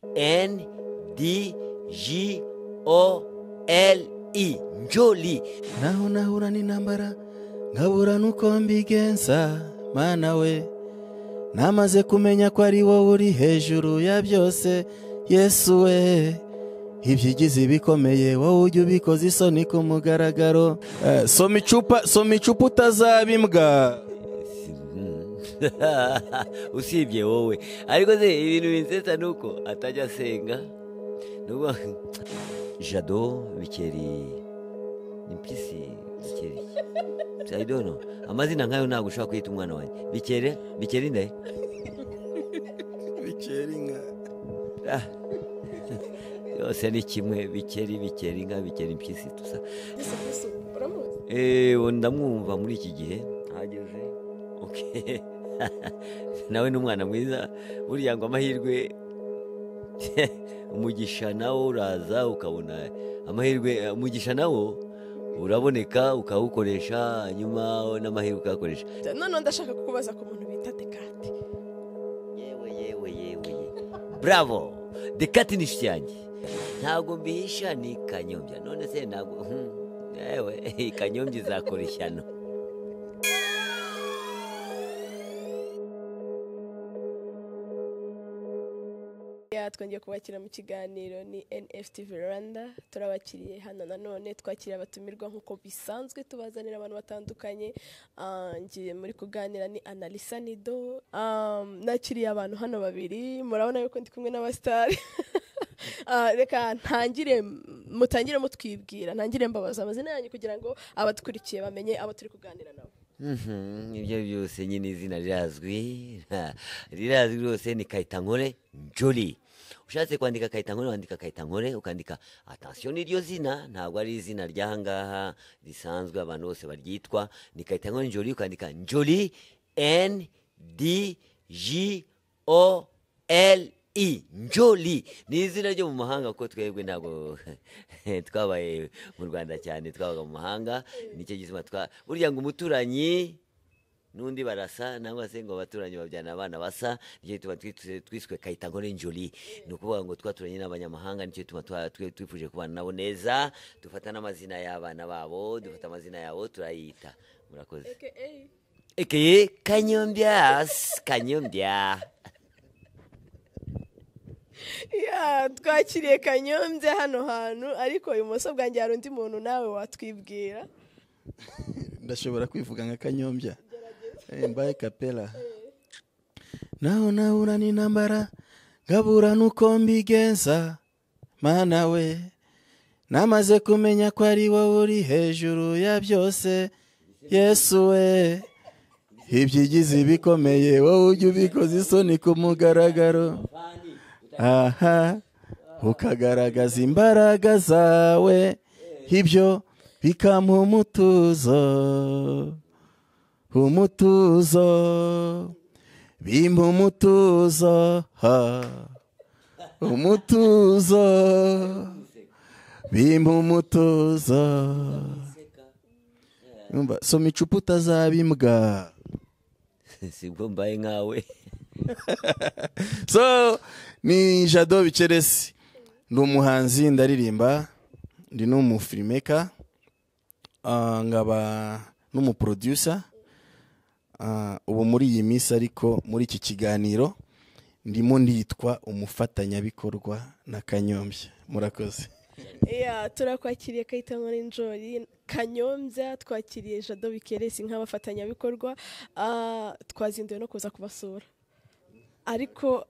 N-D-J-O-L-E. Njoli. naho nahura n'intambara nkabura nuko mbigenza mana we namaze kumenya ko ari wowe uri hejuru ya byose Yesu we ibyigize bikomeye wowe ujya ubikoze isoni ku mugaragaro. Soma icupa utazabimbwa. Usibye wowe ariko se ibintu binsetsa nuko atajya asenga nuko Jado Bikeri Nimpyisi Bikeri I don't know amazina nkayo ntabwo ushobora kwita umwana wanjye Bikeri nde Bikeri nka yose ni kimwe Bikeri nka Bikeri Nimpyisi tusa ndamwumva muri iki gihe hageze okay nawe n'umwana mwiza burya ngo amahirwe umugisha nawo uraza ukabona amahirwe umugisha nawo uraboneka ukawukoresha nyuma n'amahirwe ukakoresha. None ndashaka kukubaza ku muntu bita Dekate. Yewe bravo Dekate ni shyanjye ntabwo mbihisha ni Kanyombya none se ntabwo yewe Kanyombya izakora ishyano. Twongeye kubakira mu kiganiro ni NFT Veranda turabakiriye hano nanone twakiriye abatumirwa nkuko bisanzwe tubazanira abantu batandukanye ngiye muri kuganira ni Analisa Nido nakiriye abantu hano babiri murabona yuko ndi kumwe n'abastari reka mutangire mutwibwira ntangire mbabaza amazina yanyu kugira ngo abadukurikiye bamenye abo turi kuganira nabo. Ibyo byose nyine izina rirazwi rwose ni Kayitankore Njoli. Ushatse kwandika Kayitankore wandika Kayitankore ukandika attention n'iryo zina ntabwo ari izina ryahangaha risanzwe abantu bose baryitwa ni Kayitankore Njoli ukandika Njoli N-D-J-O-L-E Njoli ni izina ryo mu mahanga kuko twebwe ntabwo twabaye mu Rwanda cyane twabaga mu mahanga nicyo gizima burya ngo umuturanyi nundi barasa nangwa se ngo abaturanyi babyana abana basa nicyo tuba twiswe Kayitankore Njoli ni ukuvuga ngo twaturanye n'abanyamahanga nicyo tuba twifuje kubana nabo neza dufata n'amazina y'abana babo dufata amazina yabo turayita. Murakoze. Aka Kanyombya twakiriye Kanyombya hano hantu ariko ibumoso bwanjye hari undi muntu nawe watwibwira. Ndashobora kwivuga nka Kanyombya mbaye kapela naho nahura n'intambara nkabura nuko mbigenza mana we namaze kumenya ko ari wowe uri hejuru ya byose Yesu we ibyigize bikomeye wowe ujya ubikoze isoni ku mugaragaro ukagaragaza imbaraga zawe ibyo bikampa umutuzo bimpa umutuzo bimpa umutuzo. Soma icupa utazabimbwa. Sibwo mbaye nkawe. So ni Jado Bikeri ndi umuhanzi ndaririmba ndi n'umufilmmaker ngaba n'umuproducer ubu muri iyi minsi ariko muri iki kiganiro ndimo nditwa umufatanyabikorwa na Kanyombya. Murakoze. Turakwakiriye Kayitankore Njoli Kanyombya twakiriye Jado Bikeri nk'abafatanyabikorwa twazinduye no kuza kubasura ariko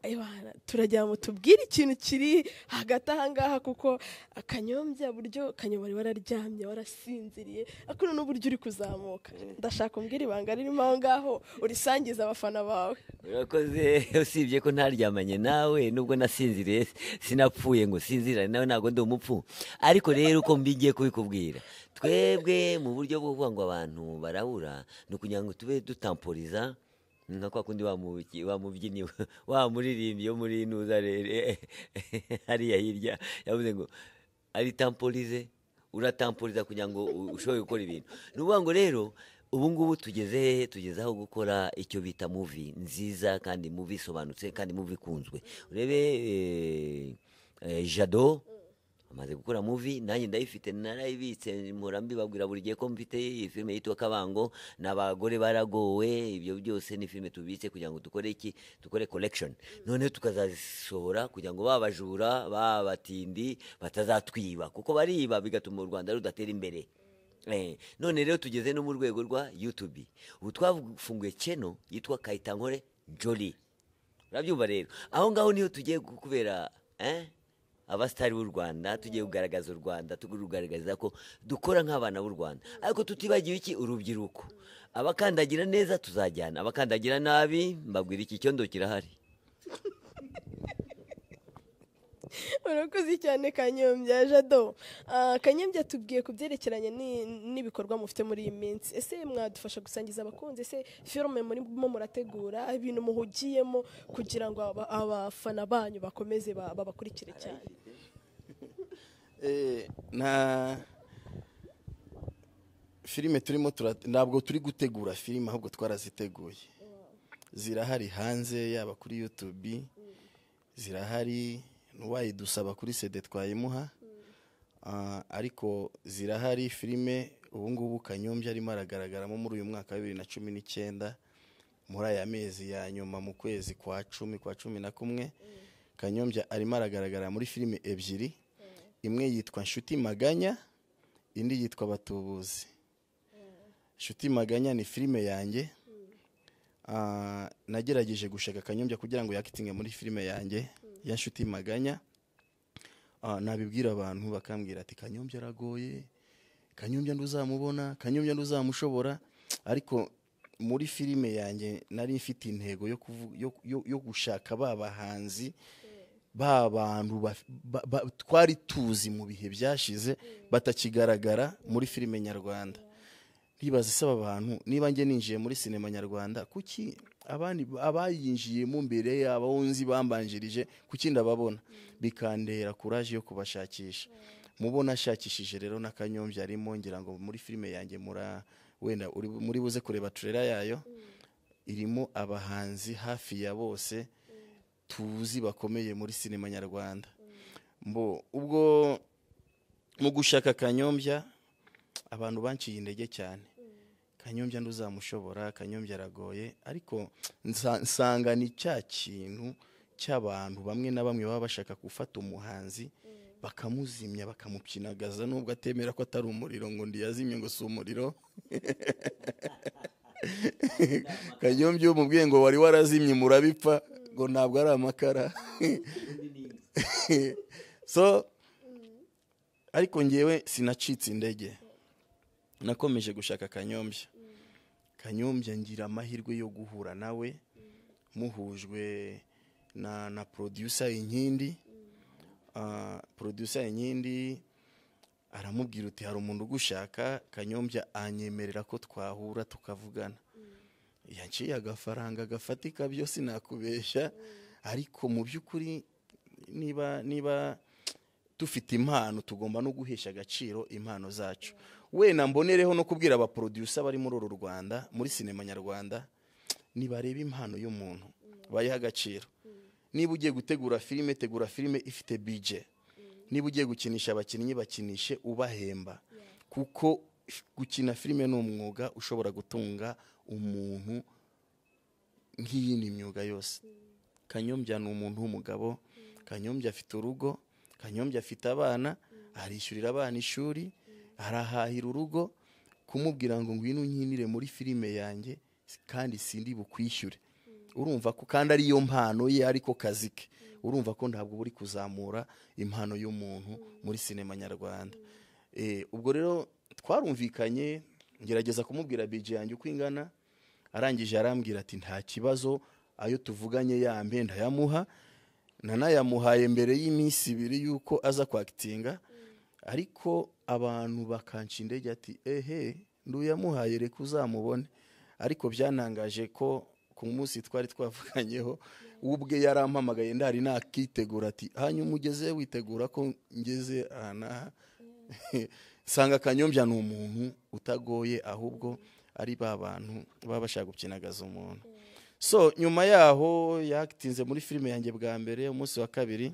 turajya mu tubwire ikintu kiri hagati ahangaha kuko Kanyombya buryo Kanyobari wararyamye warasinziriye akuru n'uburyo uri kuzamuka ndashaka umbwira ibanga ririmo aho ngaho urisangiza abafana bawe. Urakoze usibye ko ntaryamanye nawe nubwo nasinziriye sinapfuye ngo sinzira nawe ntabwo ndi umupfu ariko rero uko mbigiye kubikubwira twebwe mu buryo bwo kuvuga ngo abantu barabura no kugira ngo tube dutamporiza nka kwa kundi wamubyinnyi wamuririmbye yo muri nuza rere hariya hirya yavuze ngo ari tamporize uratamporiza kugira ngo ushobore gukora ibintu nuvuga ngo rero ubu ngubu tugezeho gukora icyo bita movie nziza kandi movie isobanutse kandi movie ikunzwe urebe Jado amaze gukora movie nanjye ndayifite narayibitse mpora mbibabwira buri gihe ko mfite iyi filime yitwa Kabango n'abagore baragowe. Ibyo byose ni filime tubitse kugira ngo dukore collection, noneho tukazazisohora kugira ngo babajura babatindi batazatwiba, kuko bariba bigatuma u Rwanda rudatera imbere. None rero tugeze no mu rwego rwa YouTube, ubu twafunguye channel yitwa Kayitankore Jolly. Urabyumva rero, aho ngaho niho tugiye kubera abasitari b'u Rwanda, tugiye kugaragaza u Rwanda, tugaragaza ko dukora nk'abana b'u Rwanda, ariko tutibagiwe iki, urubyiruko. Abakandagira neza tuzajyana, abakandagira nabi mbabwira iki, cyondo kirahari. urakoze cyane Kanyombya. Jado, Kanyombya tubwiye ku byerekeranye n'ibikorwa mufite muri iyi minsi. Ese mwadufasha gusangiza abakunzi, ese filime murimo murategura ibintu muhugiyemo kugira ngo abafana banyu bakomeze babakurikire cyane? na filime turimo ntabwo turi gutegura filime, ahubwo twaraziteguye, zirahari hanze, yaba kuri YouTube zirahari, n'uwayidusaba kuri CD twayimuha, ariko zirahari filime. Ubu ngubu Kanyombya arimo aragaragaramo muri uyu mwaka wa 2019 muri aya mezi ya nyuma, mu kwezi kwa 10 kwa 11 Kanyombya arimo aragaragara muri filime ebyiri, imwe yitwa Nshuti Maganya, indi yitwa Batubuzi. Nshuti Maganya ni filime yanjye, nagerageje gushaka Kanyombya kugira ngo yakitinge muri filime yanjye ya Nshuti Maganya. Nabibwira abantu bakambwira ati Kanyombya aragoye, Kanyombya nduzamubona, Kanyombya nduzamushobora, ariko muri filime yanjye nari mfite intego yo gushaka babahanzi babantu twari tuzi mu bihe byashize batakigaragara muri filime nyarwanda. Ntibaze saba abantu niba nge ninjiye muri sinema nyarwanda, kuki abandi abayinjiyemo mbere abawunzi bambanjirije kuki ndababona, bikandera courage yo kubashakisha. Mubona ashakishije rero na Kanyombya arimo, ngira ngo muri filime yanjye wenda muri buze kureba trailer yayo, irimo abahanzi hafi ya bose tuzi bakomeye muri sinema nyarwanda. Ubwo mu gushaka Kanyombya abantu banciye indege cyane. Kanyombya nduzamushobora, Kanyombya aragoye, ariko nsanga ni cya kintu cy'abantu bamwe na bamwe baba bashaka gufata umuhanzi bakamuzimya bakamupyinagaza, nubwo atemera ko atari umuriro, ngo ndi yazimye ngo si umuriro. Kanyombya umubwiye ngo wari warazimye murabipfa, ngo ntabwo ari amakara. So ariko ngewe sinacitse indege, nakomeje gushaka Kanyombya. Kanyombya ngira amahirwe yo guhura nawe, muhujwe na producer Inkindi. Producer Inkindi aramubwira uti hari umuntu ugushaka. Kanyombya anyemerera ko twahura tukavugana. Yanciye agafaranga gafatika, byo sinakubeshya, ariko mu by'ukuri niba dufite impano tugomba no guhesha agaciro impano zacu. Wena mbonereho no kubwira aba producer bari muri uru Rwanda, muri sinema nyarwanda, nibareba impano y'umuntu bayiha agaciro. Niba ugiye gutegura filime, tegura filime ifite budget. Niba ugiye gukinisha abakinnyi, bakinishe ubahemba, kuko gukina filime ni umwuga ushobora gutunga umuntu nk'iyindi myuga yose. Kanyombya ni umuntu w'umugabo, Kanyombya afite urugo, Kanyombya afite abana, arishyurira abana ishuri, arahahira urugo. Kumubwira ngo ngwino nkinire muri filime yanjye kandi sindi bukwishyure, urumva ko kandi ari yo mpano ye, ariko kazike, urumva ko ntabwo buri kuzamura impano y'umuntu muri sinema nyarwanda. Ubwo rero twarumvikanye, ngerageza kumubwira budget yanjye uko ingana, arangije arambwira ati nta kibazo, ayo tuvuganye yambe ndayamuha. Nanayamuhaye mbere y'iminsi 2 yuko aza kwakitinga, ariko abantu bakanca indege ati nduyamuhaye reka uzamubone. Ariko byanangaje ko ku munsi twari twavuganyeho ubwe yarampamagaye ndari nakitegura ati hanyuma ugeze witegura ko ngeze ana. Sanga Kanyombya ni umuntu utagoye, ahubwo ari babantu baba bashaka gukinagaza umuntu. So nyuma yaho yakitinze muri filime yanjye bwa mbere, umunsi wa kabiri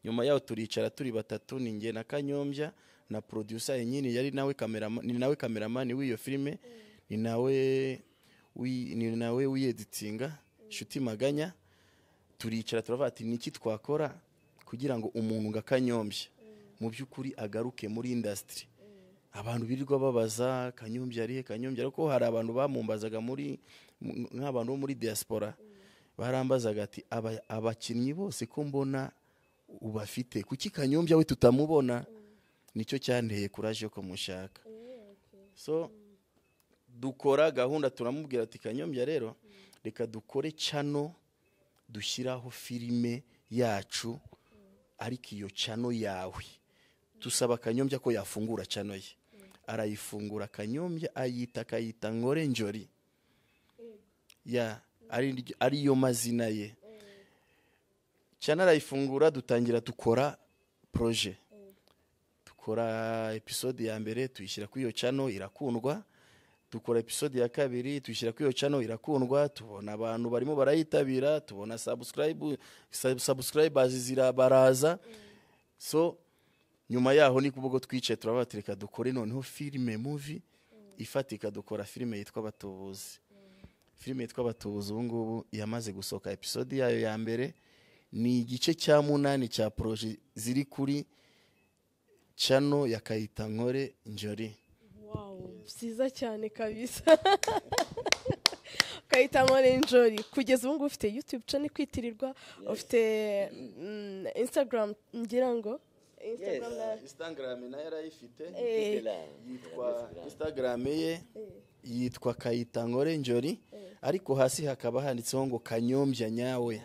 nyuma yaho turicara turi batatu, ni njye na Kanyombya na producer nyine yari nawe cameraman w'iyo filime, ni nawe wiyeditinga Nshuti Maganya. Turicara turavuga ati niki twakora kugira ngo umuntu nga Kanyombya mu by'ukuri agaruke muri industry. Abantu birirwa babaza Kanyombya arihe, ariko hari abantu bamumbazaga nk'abantu bo muri diaspora, barambazaga ati abakinnyi bose ko mbona ubafite, kuki Kanyombya we tutamubona? Nicyo cyanteye courage yo kumushaka. So dukora gahunda, turamubwira ati Kanyombya rero reka dukore channel dushyiraho filime yacu, ariko iyo channel yawe tusaba Kanyombya ko yafungura channel ye. Arayifungura Kanyombya akayita Nkore Njori, ari yo mazina ye. Channel arayifungura, dutangira dukora projet, dukora episode ya mbere tuyishyira kuri iyo channel, irakundwa. Dukora episode ya kabiri tuyishyira kuri iyo channel, irakundwa. Tubona abantu barimo barayitabira, tubona subscribers zirabaraza. So nyuma yaho ni kuvuga twicaye turabatereka dukore noneho movie ifatika. Dukora filime yitwa Batubuzi. Filime yitwa Batubuzi ubu ngubu yamaze gusohoka, episode yayo ya mbere ni igice cya 8 cya projet ziri kuri channel ya Kayita Nkore Njori. Wow, byiza cyane kabisa. Kayita Nkore Njori, kugeza ubu ngubu ufite YouTube channel kwitirirwa, ufite Instagram ngira ngo Instagram nayo yarayifite, yitwa Instagram ye yitwa Kayita Nkore Njori, ariko hasi hakaba handitseho ngo Kanyombya nyawe.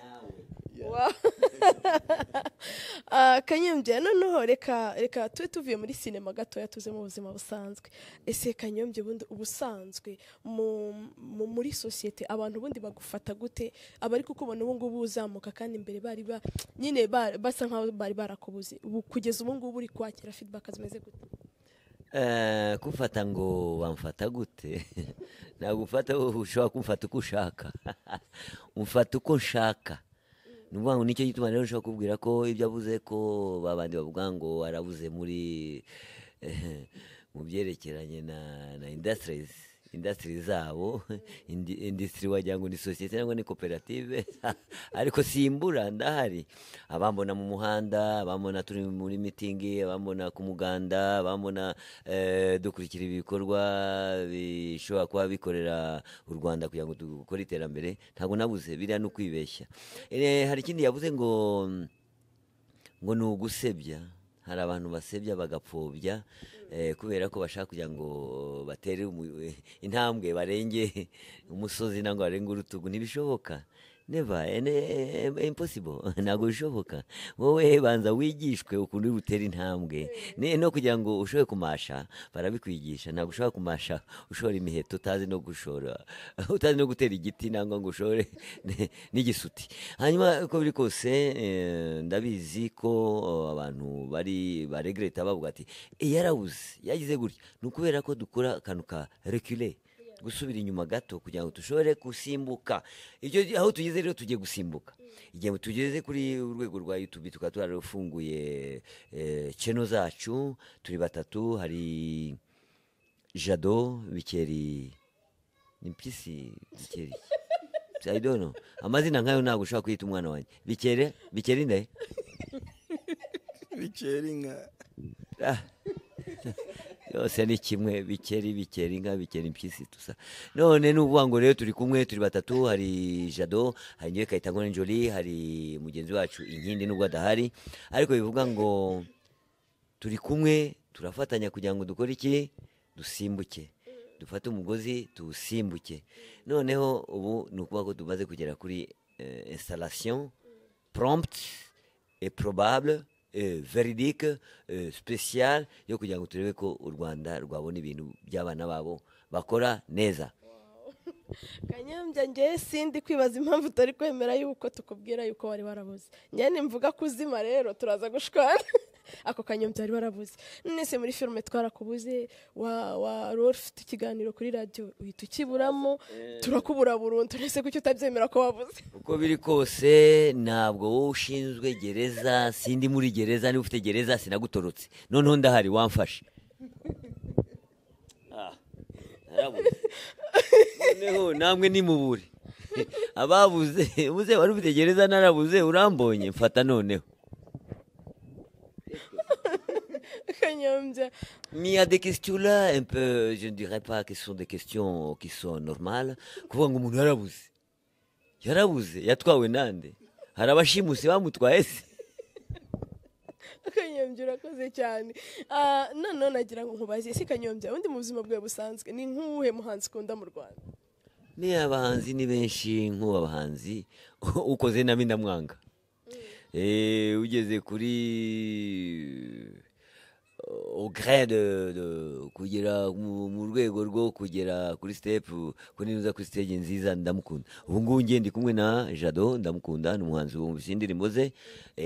Kanyombya, noneho reka tuvuye muri sinema gatoya tuze mu buzima busanzwe. Ese Kanyombya bundi ubusanzwe muri societe abantu bundi bagufata gute? Abari kukubona ubu ngubu uzamuka kandi imbere bari nyine basa nkaho bari barakubuze, kugeza ubu ngubu uri kwakira feedback zimeze gute? Kufata ngo wamfata gute? Nagufata ushobora kumfata uko ushaka. Umfata uko nshaka. Nuvuga ngo nicyo gituma rero nshaka kubwira ko ibyo avuze ko babandi bavuga ngo arabuze muri mu byerekeranye na industry zabo, industry wagira ngo ni societe cyangwa ni cooperative, ariko simbura ndahari. Abambona mu muhanda, abambona turi muri meeting, abambona ku muganda, abambona dukurikira ibikorwa bishobora kuba bikorera u Rwanda kugira ngo dukore iterambere. Ntago nabuze, biriya no kwibeshya. Hari ikindi yavuze ngo ni ugusebya. Hari abantu basebya bagapfobya kubera ko bashaka kugira ngo batere intambwe, barenge umusozi nangwa barenge urutugu. Ntibishoboka, never, impossible, ntabwo bishoboka. Wowe banza wigishwe ukuntu utera intambwe, no kugira ngo ushobore kumasha barabikwigisha. Ntabwo ushobora kumasha ushobora imiheto utazi no gushora, utazi no gutera igiti nangwa ngo ushore n'igisuti. Hanyuma uko biri kose ndabizi ko abantu baregreta bavuga ati yarabuze, yagize gutya. Nukubera ko dukora akantu ka reculer, gusubira inyuma gato kugira ngo dushobore gusimbuka. Ibyo aho tugeze rero tugiye gusimbuka. Igihe tugeze kuri urwego rwa YouTube tukaba twarafunguye channel zacu, turi batatu. Hari Jado Bikeri, ni Mpyisi Bikeri, I don't know amazina nkayo, ntabwo ushobora kwita umwana wanjye Bikeri ndaye Bikeri nka yose ni kimwe. Bikeri nka Bikeri Mpyisi tusa. None n'uvuga ngo rero turi kumwe, turi batatu. Hari Jado, hari ngiye Kayita Nkore Njori, hari mugenzi wacu Inkindi nubwo adahari, ariko bivuga ngo turi kumwe, turafatanya kugira ngo dukore iki, dusimbuke, dufate umugozi tuwusimbuke. Noneho ubu ni ukuvuga ko tumaze kugera kuri installation prompte et probable, véridique, spécial, yo kugira ngo turebe ko u Rwanda rwabona ibintu by'abana babo bakora neza. Kanyombya, njye sindi kwibaza impamvu utari kwemera yuko tukubwira yuko wari warabuze. Njye nimvuga kuzima rero turaza gushwana. ako kanyombya bari barabuze. None se muri filime twarakubuze, wari ufite ikiganiro kuri radiyo uhita ukiburamo, turakubura burundu. Nese kuki utabyemera ko wabuze? uko biri kose ntabwo wowe ushinzwe gereza, sindi muri gereza, niba ufite gereza sinagutorotse, noneho ndahari wamfashe. Narabuze. Noneho namwe nimubure. Ababuze ubuze wari ufite gereza narabuze urambonye mfata noneho. Kanyombya. Mais il y a des questions là, un peu, je ne dirais pas que ce sont des questions qui sont normales. Kuvuga ngo umuntu yarabuze yatwawe nande, hari abashimusi bamutwaye se. Kanyombya urakoze cyane. None nagira ngo nkubaze, ese Kanyombya undi mu buzima bwawe busanzwe ni nk'uwuhe muhanzi ukunda mu Rwanda? Ni abahanzi ni benshi, nk'abahanzi ukoze nami ndamwanga. Ugeze kuri au gré de kugera mu rwego rwo kugera kuri step kuninuza kuri stage nziza ndamukunda. Ubu ngubu ngiye ndi kumwe na Jado ndamukunda, ni umuhanzi wumvise indirimbo ze,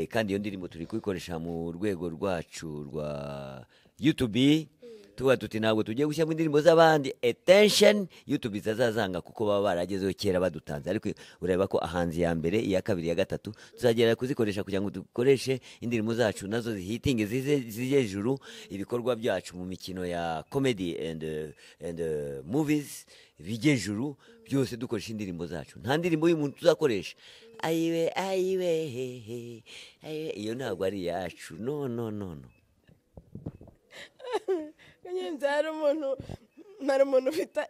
kandi iyo ndirimbo turi kuyikoresha mu rwego rwacu rwa YouTube. Tuba tuti ntabwo tugiye gushyira mu indirimbo z'abandi, attention YouTube zazazanga kuko baba baragezeho kera badutanze, ariko ureba ko ahanzi ya mbere, iya kabiri, ya gatatu tuzagera kuzikoresha kugira ngo dukoreshe indirimbo zacu nazo zihitinge zije hejuru, ibikorwa byacu mu mikino ya comedy and movies bijye hejuru, byose dukoresha indirimbo zacu. Nta ndirimbo y'umuntu tuzakoresha ayiwe iyo ntabwo ari yacu, no. Kanyombya hari umuntu ufite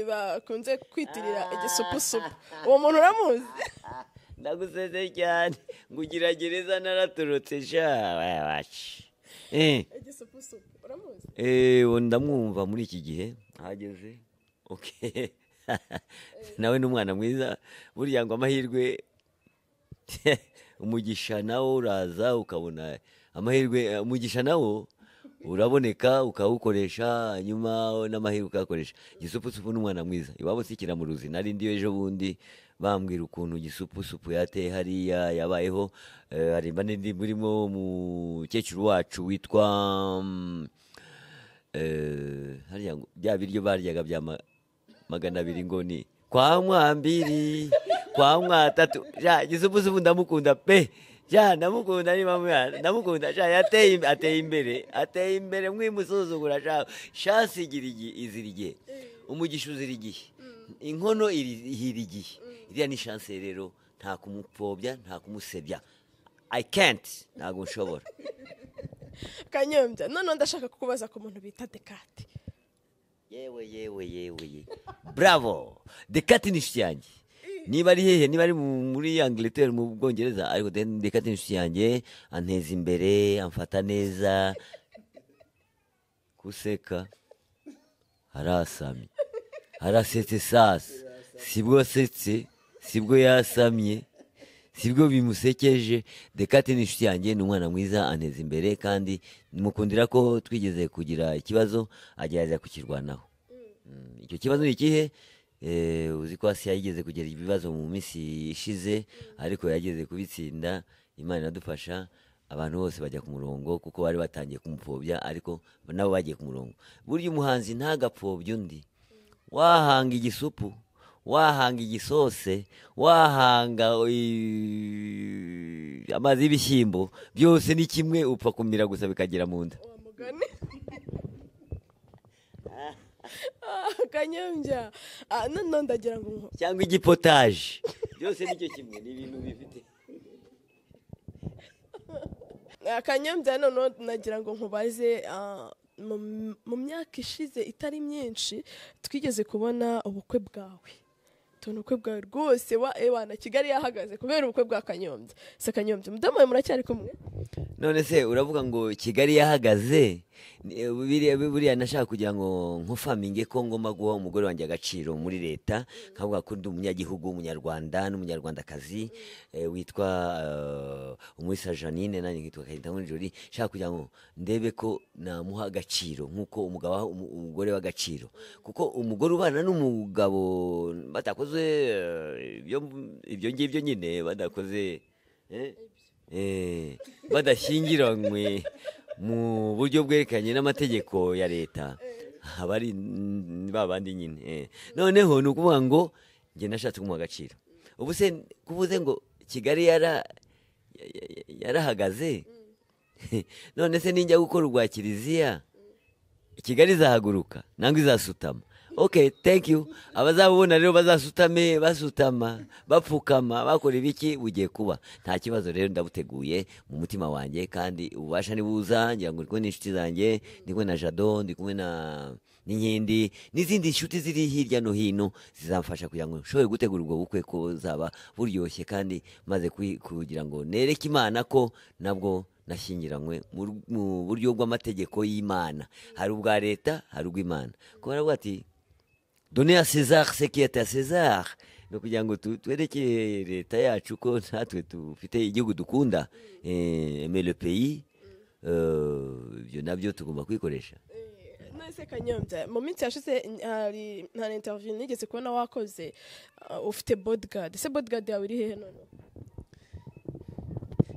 bakunze kwitirira igisupusupu, uwo muntu uramuzi? Ndaguseze cyane ngugira gereza naratorotse sha wacu. Igisupusupu uramuzi? Ndamwumva muri iki gihe ahageze. Okay. Nawe n'umwana mwiza, burya ngo amahirwe umugisha nawo uraza ukabona amahirwe, umugisha nawo uraboneka ukawukoresha, nyuma n'amahirwe ukakoresha. Gisupusupu n'umwana mwiza, iwabo sikira mu ruzi. Nari ndiyo ejo bundi bambwira ukuntu gisupusupu yateye hariya yabayeho. Hari ndi burimo umukecuru wacu witwa hariya bya biryo baryaga bya 200 ngo ni kwa mwambiri kwa mwatatu. Gisupusupu ndamukunda pe. Ndamukunda ni mama, ndamukunda ateye imbere mwimusuzugura shasigira izirigiye, umugisha uzirigiye, inkono ihirigiye. Iriya ni chance rero, nta kumupfobya nta kumusebya. I can't, ntago nshobora. Kanyombya, none ndashaka kukubaza ku muntu bita Dekate. Yewe bravo. Dekate ni inshuti yanjye. Niba ari hehe, niba ari muri Angleterre mu Bwongereza, ariko Dekate ni inshuti yanjye, anteza imbere, amfata neza. Kuseka harasamye, harasetse sasa, sibwo asetse, sibwo yasamye, sibwo bimusekeje. Dekate ni inshuti yanjye, ni umwana mwiza, anteza imbere, kandi mukundira ko twigeze kugira ikibazo agerageza kukirwanaho. Icyo kibazo ni ikihe? Uzi ko Asiya yigeze kugira ibibazo mu minsi ishize, ariko yageze kubitsinda. Imana iradufasha, abantu bose bajya ku murongo, kuko bari batangiye kumupfobya, ariko nabo bagiye ku murongo. Burya umuhanzi ntagapfobya undi. Wahanga igisupu, wahanga igisose, wahanga amazi y'ibishyimbo, byose ni kimwe, upfa kumira gusa bikagera mu nda. Kanyombya, none ndagira ngo cyangwa igipotaje, byose nicyo kimwe, ni ibintu bifite. Kanyombya, none nagira ngo nkubaze, mu myaka ishize itari myinshi twigeze kubona ubukwe bwawe. Tubona ubukwe bwawe rwose na Kigali yahagaze kubera ubukwe bwa Kanyombya. Se Kanyombya, mudamu wawe muracyari kumwe? None se uravuga ngo Kigali yahagaze? Buriya nashaka kugira ngo nkufaminge ko ngomba guha umugore wanjye agaciro muri leta, nkavuga ko ndi umunyagihugu w'umunyarwanda n'umunyarwandakazi, witwa Umulisa Janine, nanjye nkitwa Kayitangwa Jolie. Nshaka kugira ngo ndebe ko namuha agaciro nk'uko umugore w'agaciro, kuko umugore ubana n'umugabo batakoze ibyo ngibyo nyine, badakoze badashyingiranywe, mu buryo bwerekanye n'amategeko ya leta aba ari babandi nyine noneho ni ukuvuga ngo njye nashatse kumuha agaciro ubu se kuvuze ngo Kigali yarahagaze none se ninjya gukora urwa kiliziya Kigali izahaguruka nangwa izasutama okay thank you abazabona rero bazasutame basutama bapfukama bakora ibiki bugiye kuba nta kibazo rero ndabuteguye mu mutima wanjye kandi ubasha nibuza ngira ngo ndikwe n'inshuti zanjye ndikwe na Jado ndikwe na n'inkindi n'izindi nshuti ziri hirya no hino zizamfasha kugira ngo nshobore gutegura ubwo bukwe ko zaba buryoshye kandi maze kugira ngo nereke Imana ko nabwo nashyingiranywe mu buryo bw'amategeko y'Imana hari ubwa leta hari ubw'Imana ko baravuga ati donner à César ce qui est à César no kugira ngo twerekeye leta yacu ko natwe dufite igihugu dukunda mais le pays byo nabyo tugomba kwikoresha none Kanyombya mu minsi yashize hari nta interview nigeze kubona wakoze ufite bodyguard se bodyguard yawe iri hehe none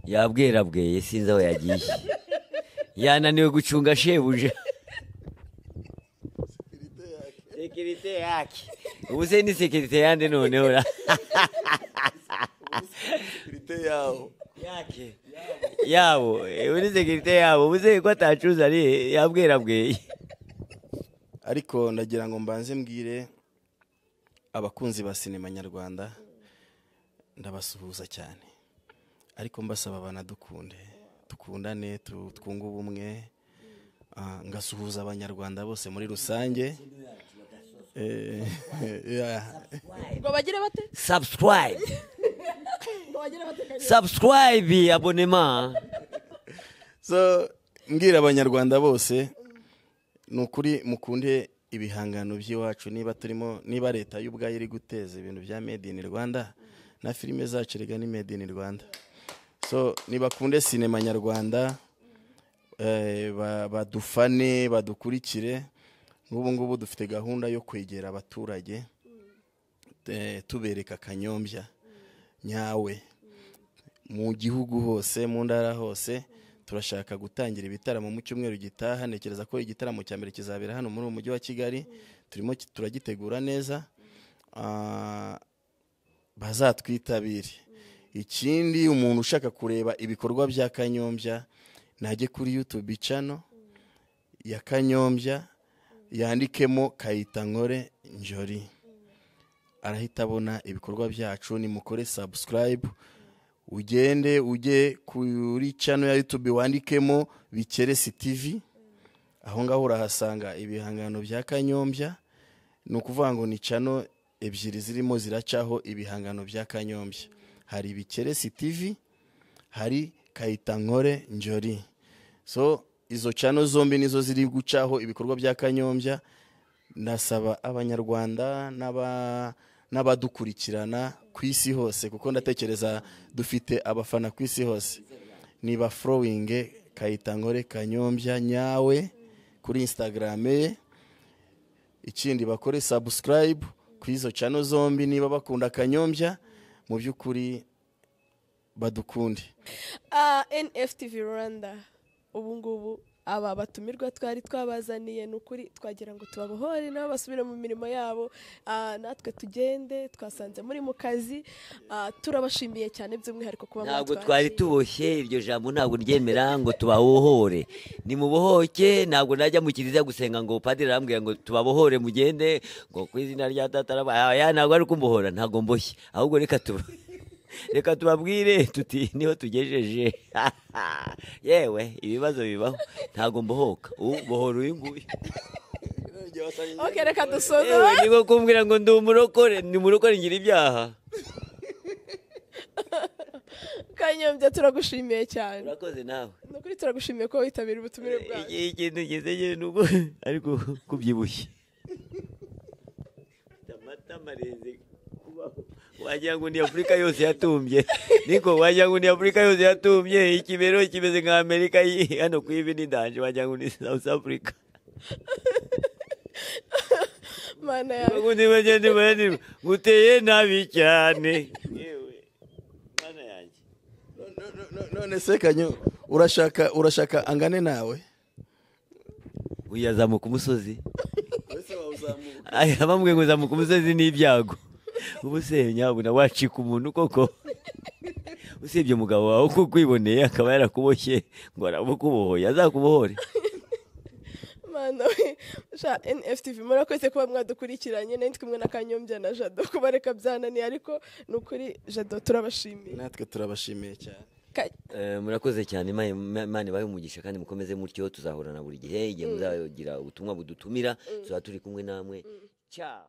yabwerabweye sinzi aho yagiye yananiwe gucunga shebuja sekirite yake ubu se ni sekirite yande noneho sekirite yawo yake yabo ubu ni sekirite yabo ubu se ko atacuza ari yabwerabweye ariko ndagira ngo mbanze mbwire abakunzi ba sinema nyarwanda ndabasuhuza cyane ariko mbasaba banadukunde dukundane twunge ubumwe ngasuhuza abanyarwanda bose muri rusange ngo bagire bate subscribe abonnement so mbwira abanyarwanda bose nukuri mukunde ibihangano by'iwacu niba leta y'ubwayo iri guteza ibintu bya made in Rwanda na filime zacu rega ni made in Rwanda so nibakunde sinema nyarwanda badufane badukurikire ngubu dufite gahunda yo kwegera abaturage tubereka Kanyombya nyawe mu gihugu hose mu ndara hose turashaka gutangira ibitaramo mu cyumweru gitaha nekereza ko igitaramo cya mbere kizabera hano muri umujyi wa Kigali turagitegura neza bazatwitabire ikindi umuntu ushaka kureba ibikorwa bya Kanyombya najye kuri YouTube channel ya Kanyombya yandikemo Kayitankore Njori arahita abona ibikorwa byacu ni mukore subscribe ujye kuri channel ya YouTube wandikemo Bikeresi TV aho ngaho urahasanga ibihangano bya Kanyombya ni ukuvuga ngo ni channel ebyiri zirimo ziracaho ibihangano bya Kanyombya hari Bikeresi TV hari Kayitankore Njori so izo channel zombi nizo ziri gucaho ibikorwa bya Kanyombya nasaba abanyarwanda n'abadukurikirana ku isi hose kuko ndatekereza dufite abafana ku isi hose niba following Kayitankore Kanyombya nyawe kuri Instagram ikindi bakore subscribe ku izo channel zombi niba bakunda Kanyombya mu by'ukuri badukunde NFTV Rwanda ubu ngubu aba batumirwa twari twabazaniye nukuri twagira ngo tubabohore nabo basubire mu mirimo yabo natwe tugende twasanze muri mu kazi turabashimiye cyane by'umwihariko kuba ntabwo twari tuboshye iryo jambo ntabwo ryemera ngo tubabohore ni mubohoke ntabwo najya mu kiliziya gusenga ngo padiri arambwira ngo tubabohore mugende ngo ku izina rya Data ntabwo ari kumbohora ntabwo mboshye ahubwo reka tubabwire tuti niho tugejeje yewe ibibazo bibaho ntago mbohoka bohora uyu nguyu okay reka dusoze niko kumbwira ngo ndi umurokore ni murokore ngira ibyaha Kanyombya turagushimiye cyane urakoze nawe nukuri turagushimiye ko witabira ubutumire bwawe ikintu gizeye nuko ariko kubyibushye tamata mareze wagira ngo ni Afurika yose yatumbye niko wagira ngo ni Afurika yose yatumbye ikibero kimeze nka Amerika hano ku ivi ni danje wagira ngo ni South Africa mana yawe ngo ni bagende guteye nabi cyane yewe mana yanjye none se Kanyo urashaka angane nawe uyazamuka umusozi wese wawuzamuka aya bamwe ngo zamuka umusozi n'ibyago ubu se nyabuna wacika umuntu koko usibye umugabo wawe uko kwiboneye akaba yarakuboshye ngo arabukubohoye azakubohore Mana we sha NFTV murakoze kuba mwadukurikiranye nari kumwe na Kanyombya na Jado kubareka byananiye ariko nukuri Jado turabashimiye natwe turabashimiye cyane murakoze cyane Imana ibahe umugisha kandi mukomeze mutyo tuzahorana buri gihe igihe muzagira ubutumwa budutumira tuzaba turi kumwe namwe ciao